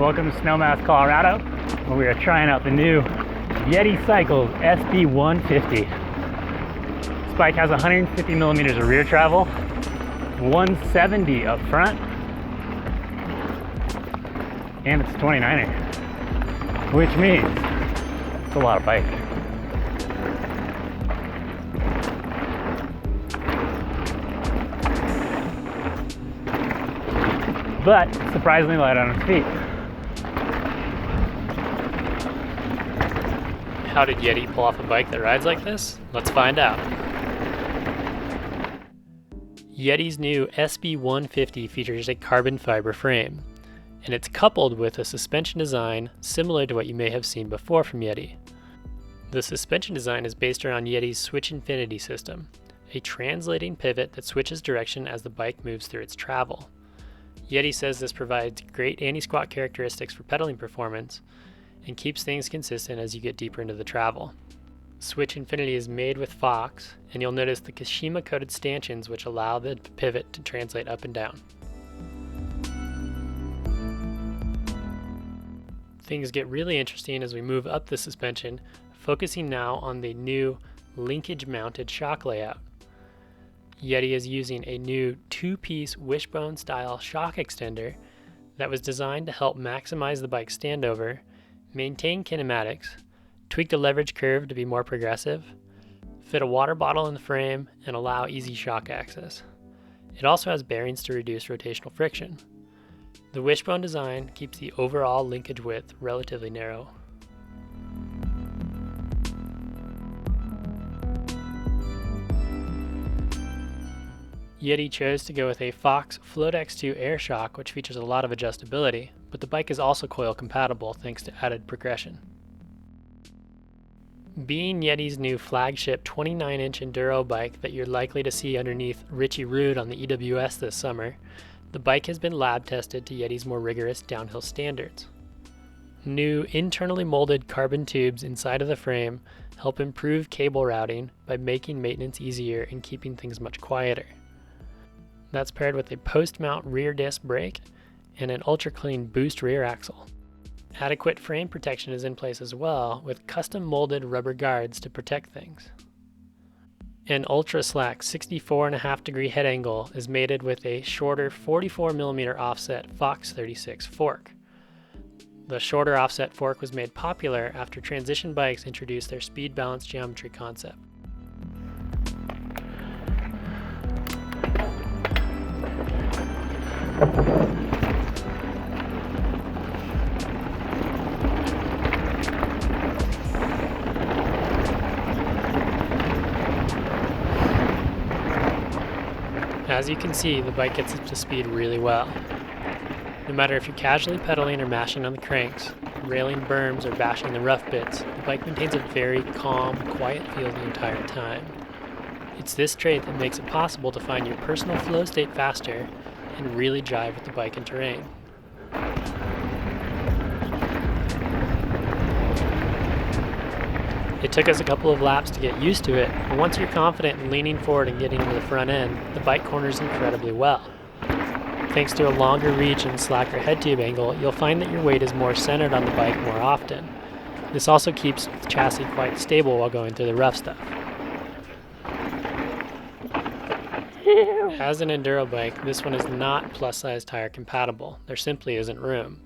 Welcome to Snowmass, Colorado, where we are trying out the new Yeti Cycles SB150. This bike has 150 millimeters of rear travel, 170 up front, and it's a 29er, which means it's a lot of bike. But surprisingly light on its feet. How did Yeti pull off a bike that rides like this? Let's find out. Yeti's new SB150 features a carbon fiber frame, and it's coupled with a suspension design similar to what you may have seen before from Yeti. The suspension design is based around Yeti's Switch Infinity system, a translating pivot that switches direction as the bike moves through its travel. Yeti says this provides great anti-squat characteristics for pedaling performance and keeps things consistent as you get deeper into the travel. Switch Infinity is made with Fox, and you'll notice the Kashima coated stanchions which allow the pivot to translate up and down. Things get really interesting as we move up the suspension, focusing now on the new linkage mounted shock layout. Yeti is using a new two-piece wishbone style shock extender that was designed to help maximize the bike's standover, maintain kinematics, tweak the leverage curve to be more progressive, fit a water bottle in the frame, and allow easy shock access. It also has bearings to reduce rotational friction. The wishbone design keeps the overall linkage width relatively narrow. Yeti chose to go with a Fox Float X2 air shock, which features a lot of adjustability, but the bike is also coil compatible thanks to added progression. Being Yeti's new flagship 29-inch Enduro bike that you're likely to see underneath Richie Rude on the EWS this summer, the bike has been lab tested to Yeti's more rigorous downhill standards. New internally molded carbon tubes inside of the frame help improve cable routing by making maintenance easier and keeping things much quieter. That's paired with a post-mount rear disc brake and an ultra-clean boost rear axle. Adequate frame protection is in place as well, with custom molded rubber guards to protect things. An ultra-slack 64.5 degree head angle is mated with a shorter 44mm offset Fox 36 fork. The shorter offset fork was made popular after transition bikes introduced their speed balance geometry concept. As you can see, the bike gets up to speed really well. No matter if you're casually pedaling or mashing on the cranks, railing berms or bashing the rough bits, the bike maintains a very calm, quiet feel the entire time. It's this trait that makes it possible to find your personal flow state faster and really drive with the bike in terrain. It took us a couple of laps to get used to it, but once you're confident in leaning forward and getting into the front end, the bike corners incredibly well. Thanks to a longer reach and slacker head tube angle, you'll find that your weight is more centered on the bike more often. This also keeps the chassis quite stable while going through the rough stuff. As an Enduro bike, this one is not plus-size tire compatible. There simply isn't room.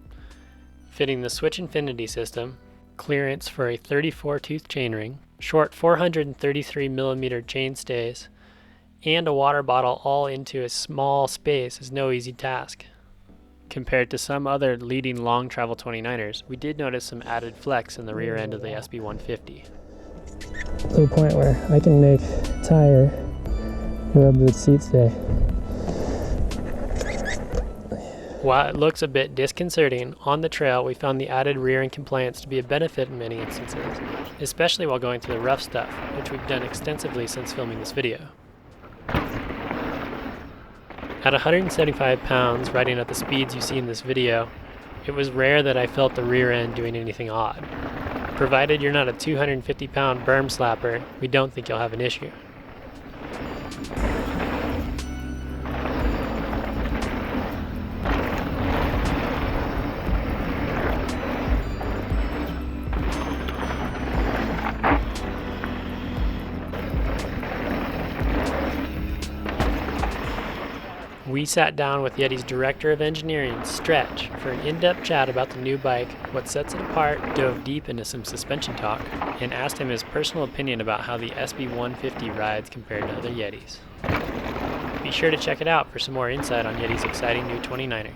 Fitting the Switch Infinity system, clearance for a 34-tooth chainring, short 433mm chain stays, and a water bottle all into a small space is no easy task. Compared to some other leading long travel 29ers, we did notice some added flex in the rear end of the SB150. To the point where I can make tire rub the seat stay. While it looks a bit disconcerting, on the trail we found the added rear end compliance to be a benefit in many instances, especially while going through the rough stuff, which we've done extensively since filming this video. At 175 pounds, riding at the speeds you see in this video, it was rare that I felt the rear end doing anything odd. Provided you're not a 250-pound berm slapper, we don't think you'll have an issue. We sat down with Yeti's Director of Engineering, Stretch, for an in-depth chat about the new bike, what sets it apart, dove deep into some suspension talk, and asked him his personal opinion about how the SB150 rides compared to other Yetis. Be sure to check it out for some more insight on Yeti's exciting new 29er.